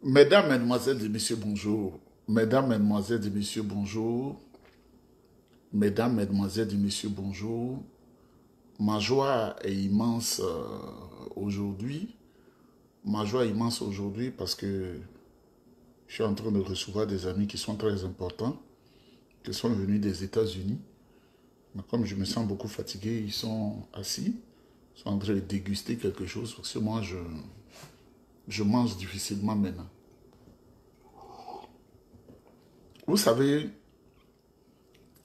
Mesdames, Mesdemoiselles et Messieurs, bonjour. Mesdames, Mesdemoiselles et Messieurs, bonjour. Mesdames, Mesdemoiselles et Messieurs, bonjour. Ma joie est immense aujourd'hui. Ma joie est immense aujourd'hui parce que je suis en train de recevoir des amis qui sont très importants, qui sont venus des États-Unis. Mais comme je me sens beaucoup fatigué, ils sont assis, ils sont en train de déguster quelque chose parce que moi, je mange difficilement maintenant. Vous savez,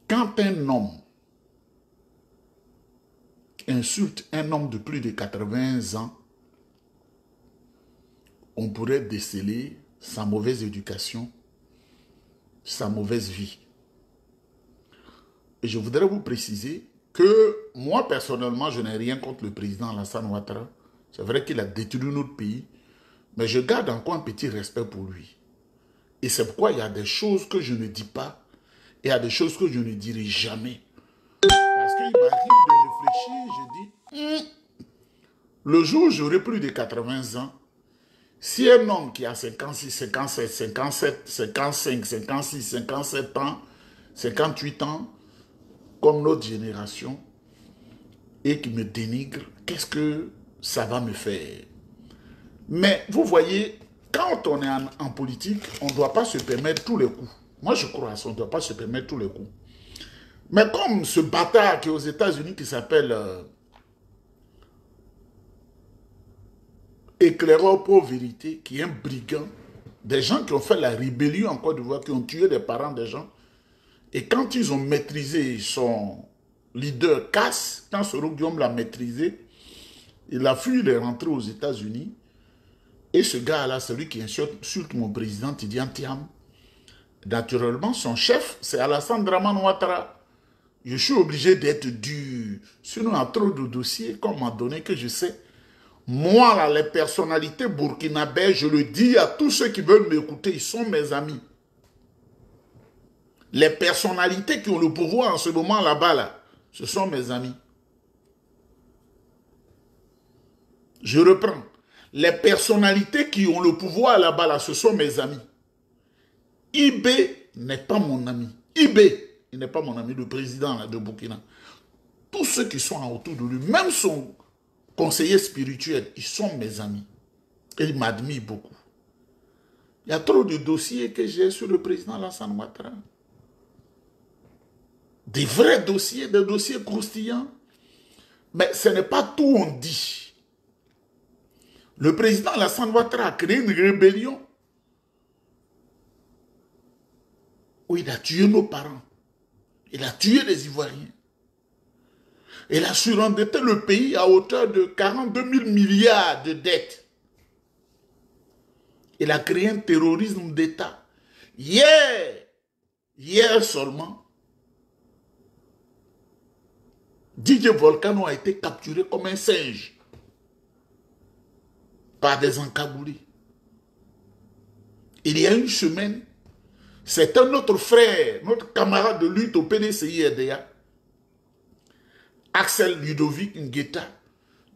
quand un homme insulte un homme de plus de 80 ans, on pourrait déceler sa mauvaise éducation, sa mauvaise vie. Et je voudrais vous préciser que moi, personnellement, je n'ai rien contre le président Alassane Ouattara. C'est vrai qu'il a détruit notre pays, mais je garde encore un petit respect pour lui. Et c'est pourquoi il y a des choses que je ne dis pas, et il y a des choses que je ne dirai jamais. Parce qu'il m'arrive de réfléchir, je dis, le jour où j'aurai plus de 80 ans, si un homme qui a 56, 57, 57, 55, 56, 57 ans, 58 ans, comme notre génération, et qui me dénigre, qu'est-ce que ça va me faire? Mais vous voyez, quand on est en politique, on ne doit pas se permettre tous les coups. Moi, je crois à ça, on ne doit pas se permettre tous les coups. Mais comme ce bâtard qui est aux États-Unis, qui s'appelle Éclaireur pour vérité, qui est un brigand, des gens qui ont fait la rébellion en Côte d'Ivoire, qui ont tué des parents des gens, et quand ils ont maîtrisé son leader Cass, quand Soro Guillaume l'a maîtrisé, il a fui, il est rentré aux États-Unis. Et ce gars-là, celui qui insulte mon président Tidiane Thiam, naturellement, son chef, c'est Alassane Dramane Ouattara. Je suis obligé d'être dur. Sinon, il y a trop de dossiers qu'on m'a donné que je sais. Moi, là, les personnalités burkinabées, je le dis à tous ceux qui veulent m'écouter, ils sont mes amis. Les personnalités qui ont le pouvoir en ce moment là-bas, là, ce sont mes amis. Je reprends. Les personnalités qui ont le pouvoir là-bas, là, ce sont mes amis. IB n'est pas mon ami. IB, il n'est pas mon ami, le président là, de Burkina. Tous ceux qui sont autour de lui, même son conseiller spirituel, ils sont mes amis. Et ils m'admirent beaucoup. Il y a trop de dossiers que j'ai sur le président Alassane Ouattara. Des vrais dossiers, des dossiers croustillants. Mais ce n'est pas tout on dit. Le président Alassane Ouattara a créé une rébellion où il a tué nos parents. Il a tué les Ivoiriens. Il a surendetté le pays à hauteur de 42 000 milliards de dettes. Il a créé un terrorisme d'État. Hier seulement, DJ Volcano a été capturé comme un singe par des encagoulés. Il y a une semaine, c'est un autre frère, notre camarade de lutte au PDCI-RDA, Axel Ludovic Ngueta,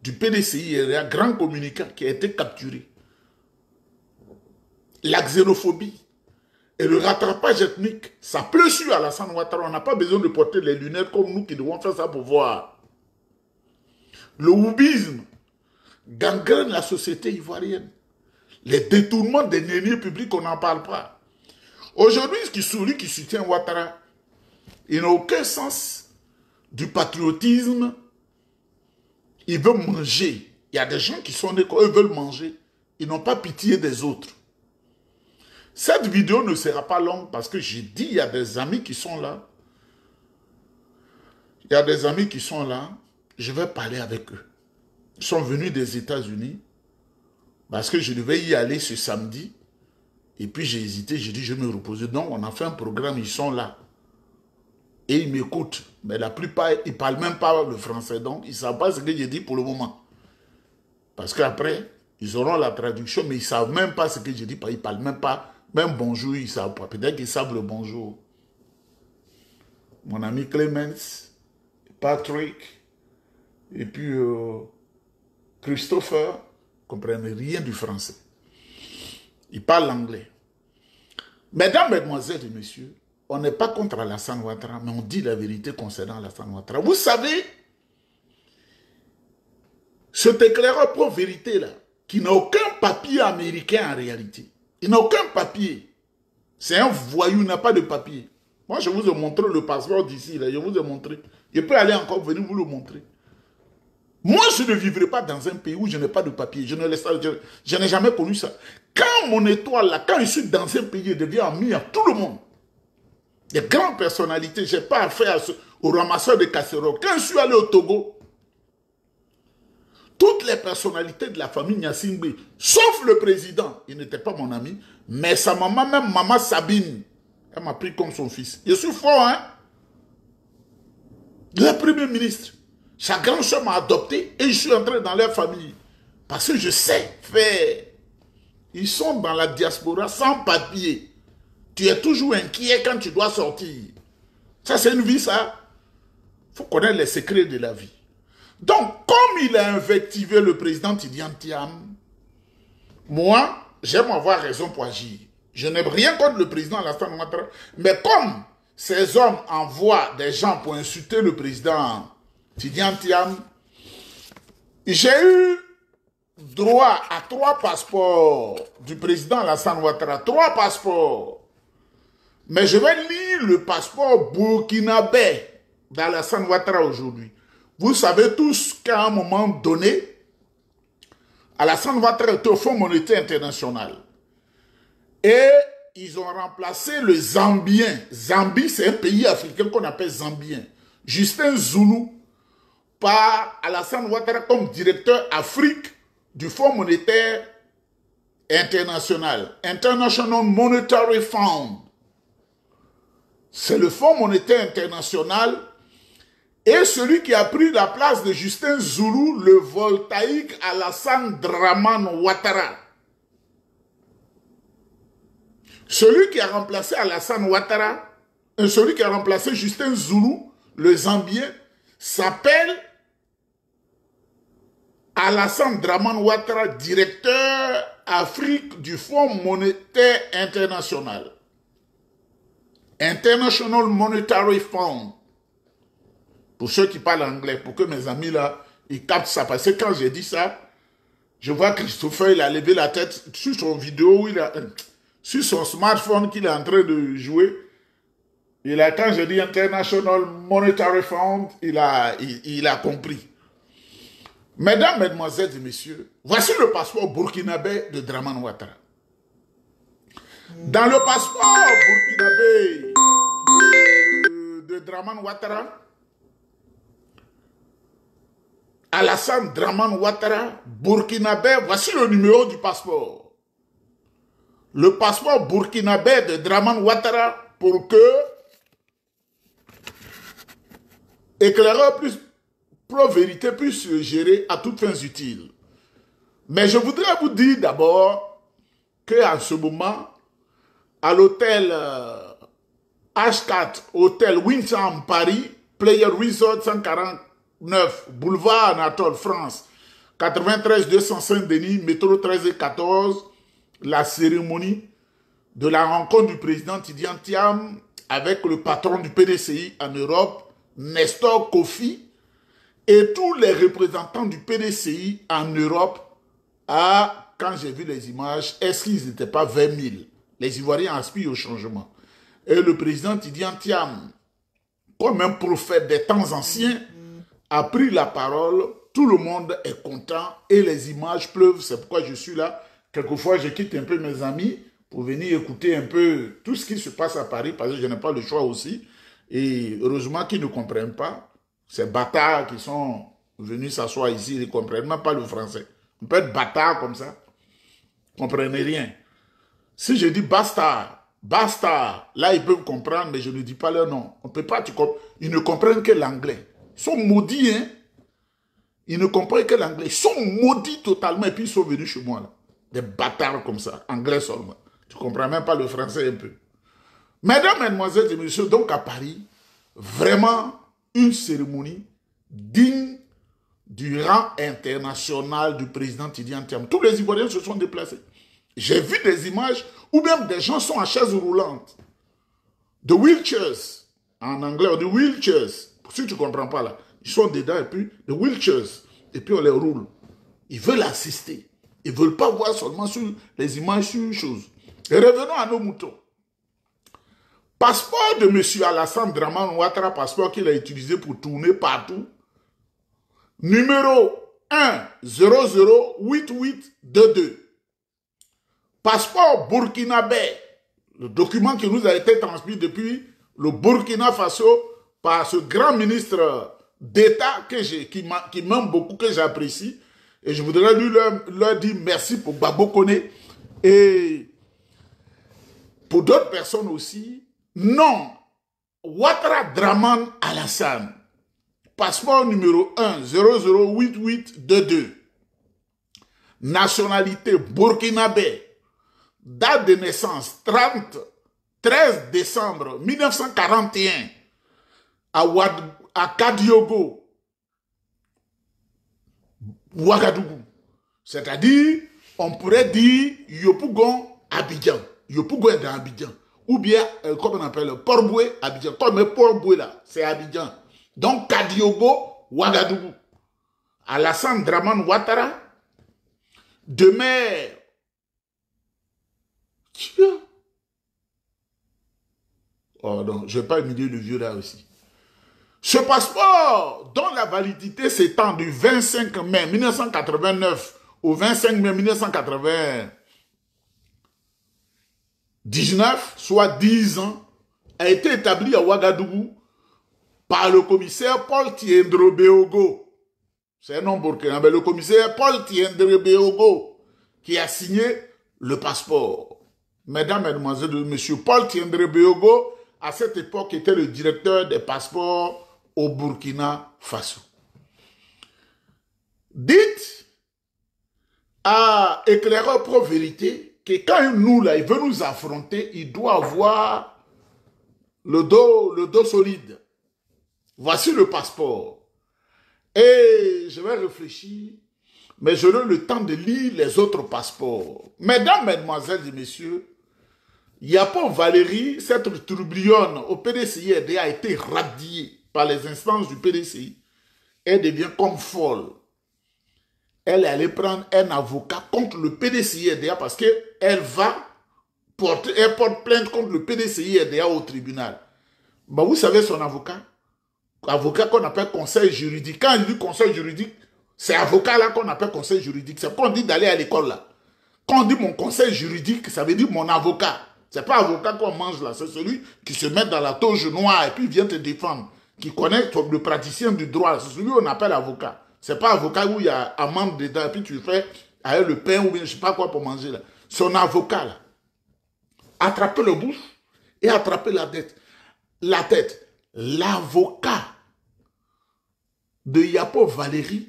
du PDCI-RDA, grand communicant, qui a été capturé. La xénophobie et le rattrapage ethnique, ça pleut sur Alassane Ouattara. On n'a pas besoin de porter les lunettes comme nous qui devons faire ça pour voir. Le houbisme gangrène la société ivoirienne. Les détournements des deniers publics, on n'en parle pas. Aujourd'hui, celui qui soutient Ouattara, il n'a aucun sens du patriotisme. Il veut manger. Il y a des gens qui sont nés, eux veulent manger. Ils n'ont pas pitié des autres. Cette vidéo ne sera pas longue parce que j'ai dit, il y a des amis qui sont là. Il y a des amis qui sont là. Je vais parler avec eux. Ils sont venus des États-Unis parce que je devais y aller ce samedi. Et puis j'ai hésité, j'ai dit je vais me reposer. Donc on a fait un programme, ils sont là. Et ils m'écoutent. Mais la plupart, ils ne parlent même pas le français. Donc ils ne savent pas ce que j'ai dit pour le moment. Parce qu'après, ils auront la traduction, mais ils ne savent même pas ce que j'ai dit. Ils ne parlent même pas. Même bonjour, ils ne savent pas. Peut-être qu'ils savent le bonjour. Mon ami Clemens, Patrick, et puis Christopher, ne comprennent rien du français. Il parle anglais. Mesdames, mesdemoiselles et messieurs, on n'est pas contre Alassane Ouattara, mais on dit la vérité concernant Alassane Ouattara. Vous savez, cet éclaireur pro-vérité là, qui n'a aucun papier américain en réalité. Il n'a aucun papier. C'est un voyou, il n'a pas de papier. Moi, je vous ai montré le passeport d'ici, là, je vous ai montré. Je peux aller encore venir vous le montrer. Moi, je ne vivrai pas dans un pays où je n'ai pas de papier. Je n'ai jamais connu ça. Quand mon étoile, là, quand je suis dans un pays, je deviens ami à tout le monde. Des grandes personnalités, je n'ai pas affaire aux ramasseurs de casseroles. Quand je suis allé au Togo, toutes les personnalités de la famille Nyasingbe, sauf le président, il n'était pas mon ami, mais sa maman, même maman Sabine, elle m'a pris comme son fils. Je suis fort, hein? Le premier ministre. Sa grande soeur m'a adopté et je suis entré dans leur famille. Parce que je sais faire. Ils sont dans la diaspora sans papier. Tu es toujours inquiet quand tu dois sortir. Ça, c'est une vie, ça. Il faut connaître les secrets de la vie. Donc, comme il a invectivé le président Tidiane Thiam, moi, j'aime avoir raison pour agir. Je n'ai rien contre le président Alassane Ouattara, mais comme ces hommes envoient des gens pour insulter le président Tidiane Thiam, j'ai eu droit à 3 passeports du président Alassane Ouattara. 3 passeports. Mais je vais lire le passeport burkinabé d'Alassane Ouattara aujourd'hui. Vous savez tous qu'à un moment donné, Alassane Ouattara était au Fonds monétaire international. Et ils ont remplacé le Zambien. Zambie, c'est un pays africain qu'on appelle Zambien. Justin Zoulou, par Alassane Ouattara comme directeur Afrique du Fonds monétaire international. International Monetary Fund. C'est le Fonds monétaire international et celui qui a pris la place de Justin Zoulou, le voltaïque Alassane Dramane Ouattara. Celui qui a remplacé Alassane Ouattara, celui qui a remplacé Justin Zoulou, le Zambien, s'appelle Alassane Dramane Ouattara, directeur Afrique du Fonds monétaire international. International Monetary Fund. Pour ceux qui parlent anglais, pour que mes amis là, ils captent ça. Parce que quand j'ai dit ça, je vois Christopher, il a levé la tête sur son vidéo, sur son smartphone qu'il est en train de jouer. Quand j'ai dit International Monetary Fund, il a compris. Mesdames, mesdemoiselles et messieurs, voici le passeport burkinabé de Dramane Ouattara. Dans le passeport burkinabé de Dramane Ouattara, Alassane Dramane Ouattara, burkinabé, voici le numéro du passeport. Le passeport burkinabé de Dramane Ouattara pour que éclaireur plus pro-vérité puisse se gérer à toutes fins utiles. Mais je voudrais vous dire d'abord qu'en ce moment, à l'hôtel H4, hôtel Windsor Paris, Player Resort 149, boulevard Anatole, France, 93 205 Denis, métro 13 et 14, la cérémonie de la rencontre du président Tidiane Thiam avec le patron du PDCI en Europe, Nestor Kofi, et tous les représentants du PDCI en Europe. Quand j'ai vu les images, est-ce qu'ils n'étaient pas 20 000? Les Ivoiriens aspirent au changement. Et le président Tidiane Thiam, comme un prophète des temps anciens, a pris la parole. Tout le monde est content et les images pleuvent. C'est pourquoi je suis là. Quelquefois, je quitte un peu mes amis pour venir écouter un peu tout ce qui se passe à Paris, parce que je n'ai pas le choix aussi. Et heureusement qu'ils ne comprennent pas. Ces bâtards qui sont venus s'asseoir ici, ils ne comprennent même pas le français. On peut être bâtard comme ça. Vous ne comprenez rien. Si je dis bastard, là ils peuvent comprendre, mais je ne dis pas leur nom. On peut pas, ils ne comprennent que l'anglais. Ils sont maudits, hein. Ils ne comprennent que l'anglais. Ils sont maudits totalement et puis ils sont venus chez moi, là. Des bâtards comme ça, anglais seulement. Tu ne comprends même pas le français un peu. Mesdames, mesdemoiselles et messieurs, donc à Paris, vraiment une cérémonie digne du rang international du président Tidiane Thiam. Tous les Ivoiriens se sont déplacés. J'ai vu des images où même des gens sont en chaise roulante. De wheelchairs. En anglais, on dit wheelchairs. Si tu ne comprends pas là, ils sont dedans et puis de wheelchairs. Et puis on les roule. Ils veulent assister. Ils ne veulent pas voir seulement sur les images sur une chose. Et revenons à nos moutons. Passeport de M. Alassane Dramane Ouattara, passeport qu'il a utilisé pour tourner partout. Numéro 1008822. Passeport burkinabé. Le document qui nous a été transmis depuis le Burkina Faso par ce grand ministre d'État qui m'aime beaucoup, que j'apprécie. Et je voudrais lui leur dire merci pour Babo Koné. Et pour d'autres personnes aussi. Non. Ouattara Dramane Alassane. Passeport numéro 1008822. Nationalité burkinabé. Date de naissance 13 décembre 1941 à Kadiogo, Ouagadougou. C'est-à-dire, on pourrait dire Yopougon, Abidjan. Yopougon est dans Abidjan. Ou bien, comme on appelle, Port-Boué, Abidjan. Comme Port-Boué là, c'est Abidjan. Donc, Kadiogo, Ouagadougou. Alassane Dramane Ouattara, de mère. Oh non, je ne vais pas humilier le vieux là aussi. Ce passeport, dont la validité s'étend du 25 mai 1989 au 25 mai 1999, soit 10 ans, a été établi à Ouagadougou par le commissaire Paul Tiendre Beogo. C'est un nom burkinabé, le commissaire Paul Tiendre Beogo, qui a signé le passeport. Mesdames, Mesdemoiselles, Monsieur Paul Tiendre Beogo, à cette époque, était le directeur des passeports au Burkina Faso. Dites à Éclaireur Pro Vérité que quand nous, là, il veut nous affronter, il doit avoir le dos solide. Voici le passeport. Et je vais réfléchir, mais je n'ai le temps de lire les autres passeports. Mesdames, Mesdemoiselles et Messieurs, Yapo Valérie, cette tourbillonne au PDCI a été radiée par les instances du PDCI. Elle devient comme folle. Elle est allée prendre un avocat contre le PDCI parce qu'elle porte plainte contre le PDCI au tribunal. Bah, vous savez son avocat? Avocat qu'on appelle conseil juridique. Quand je dis conseil juridique, c'est avocat là qu'on appelle conseil juridique. C'est qu'on dit d'aller à l'école là. Quand on dit mon conseil juridique, ça veut dire mon avocat. C'est pas avocat qu'on mange là, c'est celui qui se met dans la toge noire et puis vient te défendre, qui connaît le praticien du droit. C'est celui qu'on appelle avocat. C'est pas avocat où il y a amende dedans et puis tu fais avec le pain ou bien je sais pas quoi pour manger là. Son avocat là, attraper le bouche et attraper la tête. L'avocat de Yapo Valérie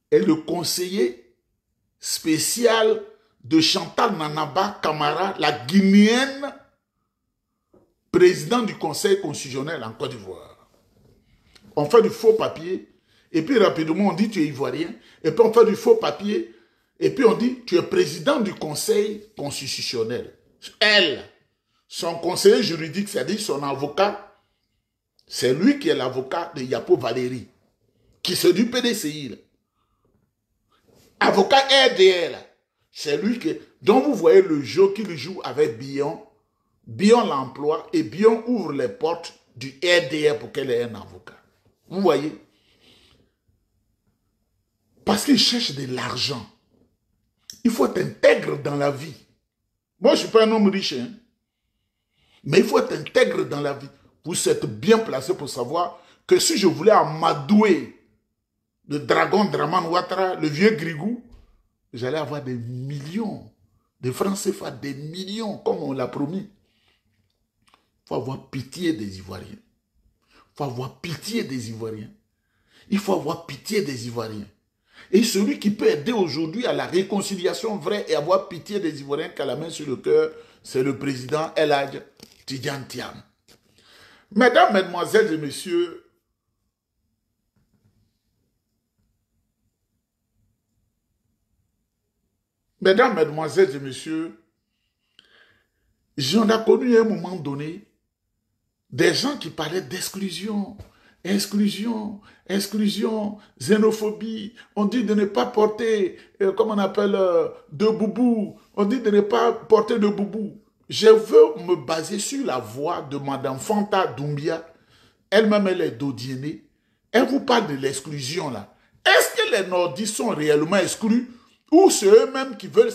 est le conseiller spécial de Chantal Nanaba Camara, la Guinéenne, président du Conseil constitutionnel en Côte d'Ivoire. On fait du faux papier, et puis rapidement on dit tu es ivoirien, et puis on fait du faux papier, et puis on dit tu es président du Conseil constitutionnel. Elle, son conseiller juridique, c'est-à-dire son avocat, c'est lui qui est l'avocat de Yapo Valérie, qui se dit PDCI. Là. Avocat RDL, c'est lui qui... Donc vous voyez le jeu qu'il joue avec Bion. Bion l'emploie et Bion ouvre les portes du RDR pour qu'elle ait un avocat. Vous voyez? Parce qu'il cherche de l'argent. Il faut être intègre dans la vie. Moi, je ne suis pas un homme riche, hein? Mais il faut être intègre dans la vie. Vous êtes bien placé pour savoir que si je voulais amadouer le dragon Dramane Ouattara, le vieux Grigou, j'allais avoir des millions de francs CFA, des millions, comme on l'a promis. Il faut avoir pitié des Ivoiriens. Il faut avoir pitié des Ivoiriens. Il faut avoir pitié des Ivoiriens. Et celui qui peut aider aujourd'hui à la réconciliation vraie et avoir pitié des Ivoiriens qui a la main sur le cœur, c'est le président El Hadj Tidiane Thiam. Mesdames, Mesdemoiselles et Messieurs, Mesdames, mesdemoiselles et messieurs, j'en ai connu à un moment donné des gens qui parlaient d'exclusion, exclusion, exclusion, xénophobie. On dit de ne pas porter, comment on appelle, de boubou. On dit de ne pas porter de boubou. Je veux me baser sur la voix de Madame Fanta Doumbia. Elle-même, elle est d'Odiéné. Elle vous parle de l'exclusion là. Est-ce que les nordistes sont réellement exclus ou c'est eux-mêmes qui veulent,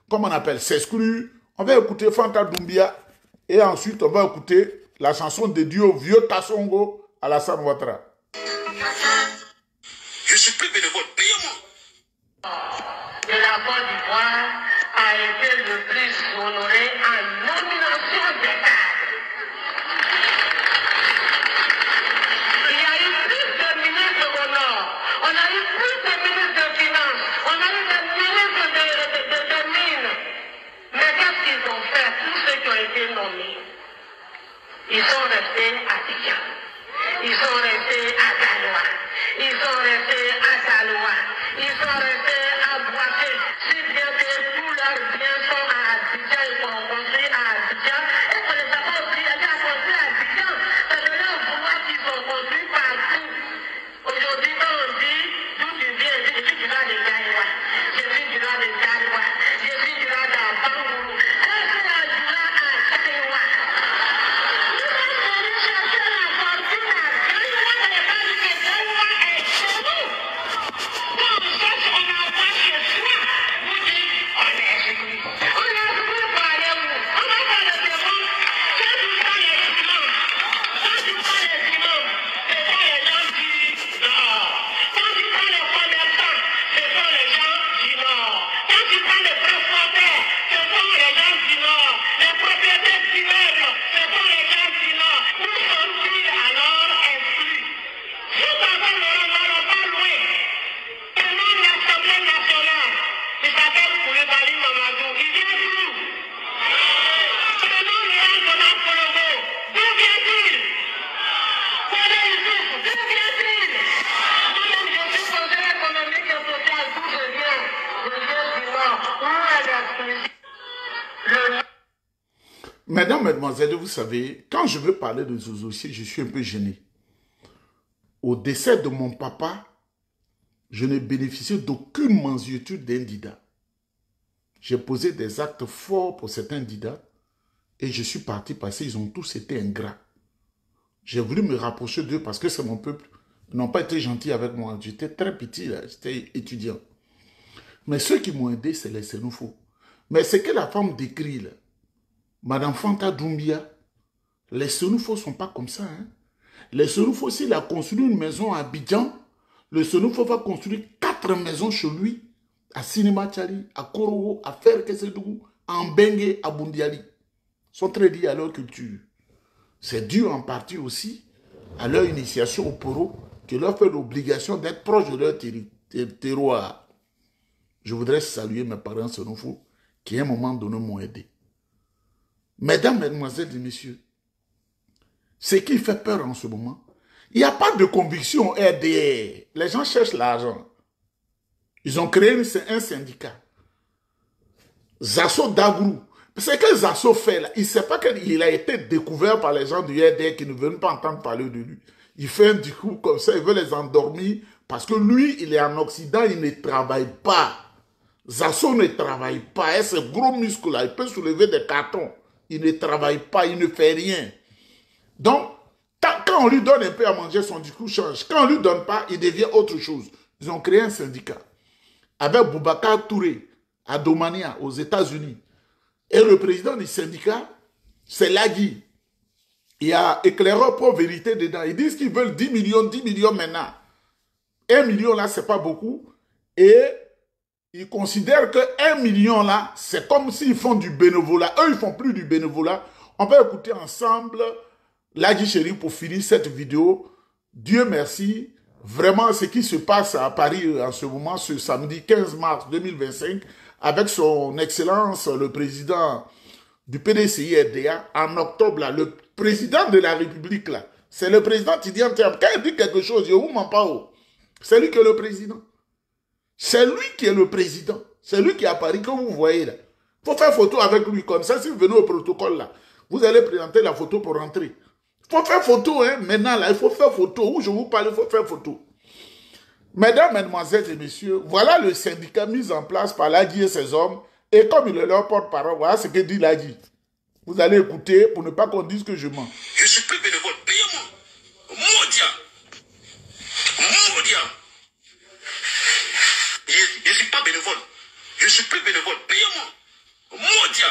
comment on appelle, s'exclure? On va écouter Fanta Doumbia et ensuite on va écouter la chanson de Dieu Vieux Tassongo à la Alassane Ouattara. Je suis plus bénévole, payez-moi. De la Côte d'Ivoire a été le plus honoré en nomination d'État. Il y a eu plus de ministres au Nord, on a eu plus de ministres de Finances, on a eu des ministres de Mines. Mais qu'est-ce qu'ils ont fait, tous ceux qui ont été nommés? Ils sont restés à Abidjan, ils sont restés à Galois, ils sont restés à Saloua, ils sont restés à Boaké. Si bien que tous leurs biens sont à Abidjan, ils sont construits à Abidjan, et qu'on les a pas obligés à construire à Abidjan, c'est de leur vouloir qu'ils sont construits partout. Aujourd'hui, quand on dit d'où tu viens, je suis du lado de Galois, je suis du lado de Galois, je suis du lado de Bangourou, je suis du lado de Galois. Mesdames, mesdemoiselles, vous savez, quand je veux parler de ce dossier, je suis un peu gêné. Au décès de mon papa, je n'ai bénéficié d'aucune mansuétude d'un dida. J'ai posé des actes forts pour certains didas et je suis parti parce qu'ils ont tous été ingrats. J'ai voulu me rapprocher d'eux parce que c'est mon peuple. Ils n'ont pas été gentils avec moi. J'étais très petit, j'étais étudiant. Mais ceux qui m'ont aidé, c'est les xénophobes. Mais ce que la femme décrit, là, Madame Fanta Doumbia, les xénophobes ne sont pas comme ça. Hein? Les xénophobes, s'il a construit une maison à Abidjan, le xénophobe va construire 4 maisons chez lui, à Sinima Tchali, à Korogo, à Ferkesedougou, à Mbengue, à Bundiali. Ils sont très liés à leur culture. C'est dû en partie aussi à leur initiation au Poro, qui leur fait l'obligation d'être proche de leur terroir. Je voudrais saluer mes parents xénophobes qui à un moment donné m'ont aidé. Mesdames, mesdemoiselles et messieurs, ce qui fait peur en ce moment, il n'y a pas de conviction RDR. Les gens cherchent l'argent. Ils ont créé un syndicat. Zasso Dagrou. Ce que Zasso fait là, il ne sait pas qu'il a été découvert par les gens du RDR qui ne veulent pas entendre parler de lui. Il fait un discours comme ça, il veut les endormir parce que lui, il est en Occident, il ne travaille pas. Zasso ne travaille pas. Et ce gros muscle là, il peut soulever des cartons. Il ne travaille pas, il ne fait rien. Donc, quand on lui donne un peu à manger, son discours change. Quand on ne lui donne pas, il devient autre chose. Ils ont créé un syndicat avec Boubacar Touré à Domania, aux États-Unis. Et le président du syndicat, c'est Lagui. Il y a éclaireur pour vérité dedans. Ils disent qu'ils veulent 10 millions maintenant. 1 million là, c'est pas beaucoup. Et ils considèrent que 1 million là, c'est comme s'ils font du bénévolat. Eux, ils font plus du bénévolat. On va écouter ensemble Lagui Chéri pour finir cette vidéo. Dieu merci. Vraiment, ce qui se passe à Paris en ce moment, ce samedi 15 mars 2025, avec son excellence, le président du PDCI RDA, en octobre, là, le président de la République, là, c'est le président Tidiane Thiam. Quand il dit quelque chose, je ne vous mens pas. C'est lui qui est le président. C'est lui qui est le président. C'est lui qui est à Paris que vous voyez là. Il faut faire photo avec lui. Comme ça, si vous venez au protocole là, vous allez présenter la photo pour rentrer. Il faut faire photo, hein. Maintenant là, il faut faire photo. Où je vous parle, il faut faire photo. Mesdames, mesdemoiselles et messieurs, voilà le syndicat mis en place par Ladji et ses hommes. Et comme il est leur porte-parole, voilà ce que dit Ladji. Vous allez écouter pour ne pas qu'on dise que je mens. Je suis plus bénévole. Payez-moi. Modia. Modia. Je ne suis pas bénévole. Je suis plus bénévole. Payez-moi. Modia.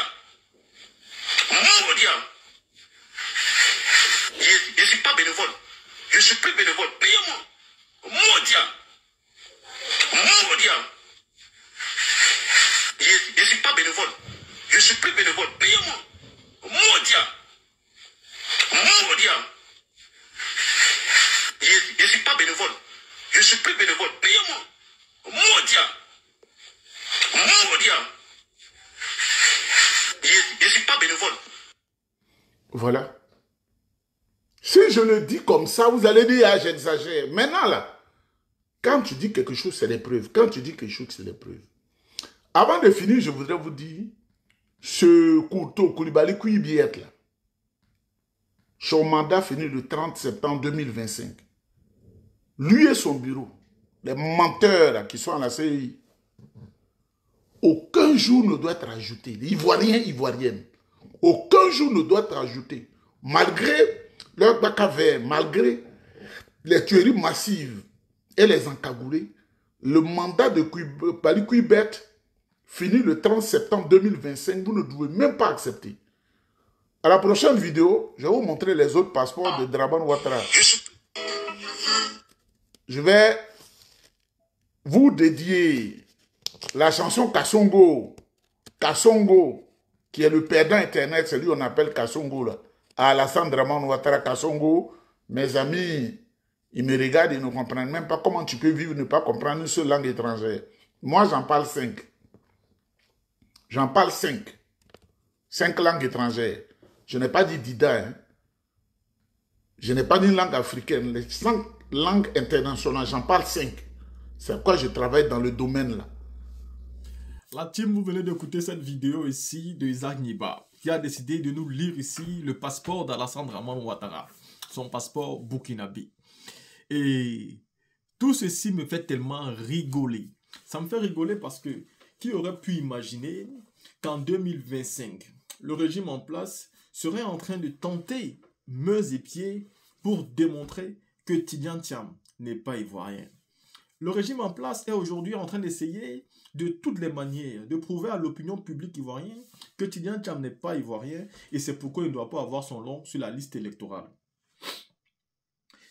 Modia. Je ne suis pas bénévole. Je suis plus bénévole. Payez-moi. Modia. Modia. Je ne suis pas bénévole. Je suis plus bénévole. Payez-moi. Modia. Modia. Je ne suis pas bénévole. Je suis plus bénévole. Payez-moi. Modia. Modia. Je ne suis pas bénévole. Voilà. Si je le dis comme ça, vous allez dire, ah, j'exagère. Maintenant, là, quand tu dis quelque chose, c'est des preuves. Quand tu dis quelque chose, c'est des preuves. Avant de finir, je voudrais vous dire, ce Koulibaly Kouibiet, là, son mandat finit le 30 septembre 2025. Lui et son bureau, les menteurs là, qui sont à la CI, aucun jour ne doit être ajouté. Les Ivoiriens, Ivoiriennes, aucun jour ne doit être ajouté. Malgré leur bac à verre, malgré les tueries massives et les encagoulés, le mandat de Koulibaly Kouibiet finit le 30 septembre 2025. Vous ne devez même pas accepter. À la prochaine vidéo, je vais vous montrer les autres passeports de Dramane Ouattara. Je vais vous dédier la chanson Kassongo. Kassongo, qui est le perdant internet, c'est lui qu'on appelle Kassongo là. À Alassane Dramane Ouattara Kassongo, mes amis, ils me regardent, ils ne comprennent même pas comment tu peux vivre, ne pas comprendre une seule langue étrangère. Moi, j'en parle 5. J'en parle 5. 5 langues étrangères. Je n'ai pas dit Dida. Hein. Je n'ai pas dit langue africaine. Les 5 langues internationales, j'en parle 5. C'est pourquoi je travaille dans le domaine là. La team, vous venez d'écouter cette vidéo ici de Isaac Niba, qui a décidé de nous lire ici le passeport d'Alassane Dramane Ouattara, son passeport burkinabé. Et tout ceci me fait tellement rigoler. Ça me fait rigoler parce que qui aurait pu imaginer qu'en 2025, le régime en place serait en train de tenter mains et pieds pour démontrer que Tidjane Thiam n'est pas ivoirien. Le régime en place est aujourd'hui en train d'essayer de toutes les manières de prouver à l'opinion publique ivoirienne que Tidjane Thiam n'est pas ivoirien et c'est pourquoi il ne doit pas avoir son nom sur la liste électorale.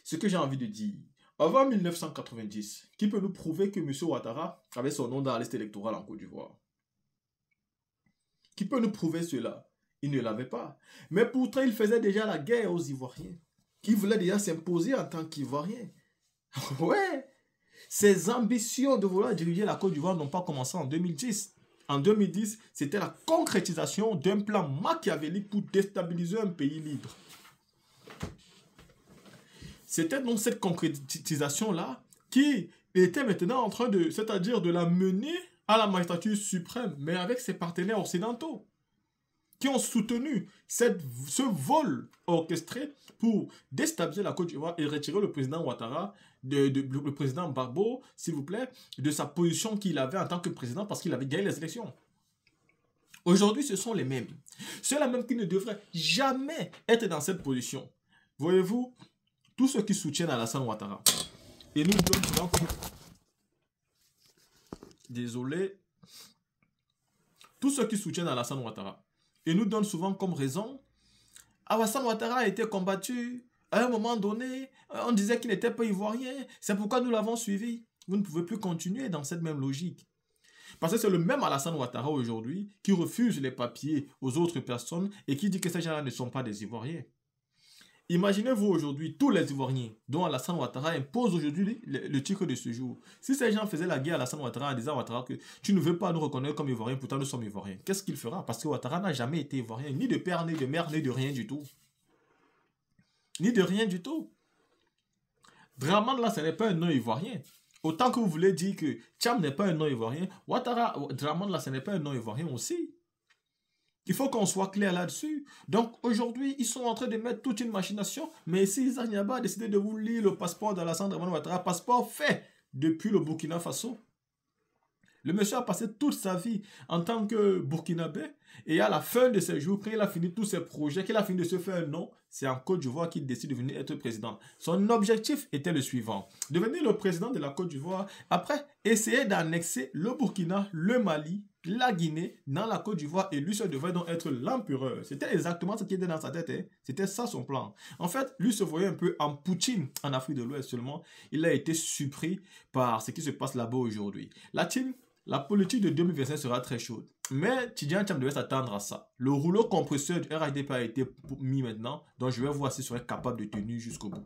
Ce que j'ai envie de dire, avant 1990, qui peut nous prouver que M. Ouattara avait son nom dans la liste électorale en Côte d'Ivoire? Qui peut nous prouver cela? Il ne l'avait pas. Mais pourtant, il faisait déjà la guerre aux Ivoiriens. Qui voulait déjà s'imposer en tant qu'Ivoirien. Ouais. Ses ambitions de vouloir diriger la Côte d'Ivoire n'ont pas commencé en 2010. En 2010, c'était la concrétisation d'un plan machiavélique pour déstabiliser un pays libre. C'était donc cette concrétisation-là qui était maintenant en train de, c'est-à-dire de la mener à la magistrature suprême, mais avec ses partenaires occidentaux, qui ont soutenu ce vol orchestré pour déstabiliser la Côte d'Ivoire et retirer le président Ouattara, le président Gbagbo, s'il vous plaît, de sa position qu'il avait en tant que président parce qu'il avait gagné les élections. Aujourd'hui, ce sont les mêmes. Ceux-là même qui ne devraient jamais être dans cette position. Voyez-vous, tous ceux qui soutiennent Alassane Ouattara, et nous donnent souvent comme... Désolé. Tous ceux qui soutiennent Alassane Ouattara, et nous donnent souvent comme raison, Alassane Ouattara a été combattu, à un moment donné, on disait qu'il n'était pas ivoirien, c'est pourquoi nous l'avons suivi. Vous ne pouvez plus continuer dans cette même logique. Parce que c'est le même Alassane Ouattara aujourd'hui qui refuse les papiers aux autres personnes et qui dit que ces gens-là ne sont pas des Ivoiriens. Imaginez-vous aujourd'hui tous les Ivoiriens dont Alassane Ouattara impose aujourd'hui le titre de séjour. Si ces gens faisaient la guerre à Alassane Ouattara en disant à Ouattara que tu ne veux pas nous reconnaître comme Ivoiriens, pourtant nous sommes Ivoiriens, qu'est-ce qu'il fera? Parce que Ouattara n'a jamais été Ivoirien, ni de père, ni de mère, ni de rien du tout. Ni de rien du tout. Dramane là, ce n'est pas un nom ivoirien. Autant que vous voulez dire que Tcham n'est pas un nom ivoirien, Ouattara, Dramane là, ce n'est pas un nom ivoirien aussi. Il faut qu'on soit clair là-dessus. Donc aujourd'hui, ils sont en train de mettre toute une machination. Mais si Isaac Niaba a décidé de vous lire le passeport d'Alassane Dramane Ouattara, passeport fait depuis le Burkina Faso. Le monsieur a passé toute sa vie en tant que Burkinabé. Et à la fin de ses jours, quand il a fini tous ses projets, qu'il a fini de se faire un nom, c'est en Côte d'Ivoire qu'il décide de venir être président. Son objectif était le suivant. Devenir le président de la Côte d'Ivoire. Après, essayer d'annexer le Burkina, le Mali, la Guinée dans la Côte d'Ivoire. Et lui, ça devait donc être l'empereur. C'était exactement ce qui était dans sa tête. Hein. C'était ça son plan. En fait, lui se voyait un peu en Poutine en Afrique de l'Ouest seulement. Il a été surpris par ce qui se passe là-bas aujourd'hui. La politique de 2025 sera très chaude. Mais Tidjane Tcham devait s'attendre à ça. Le rouleau compresseur du RHDP a été mis maintenant. Donc je vais voir s'il serait capable de tenir jusqu'au bout.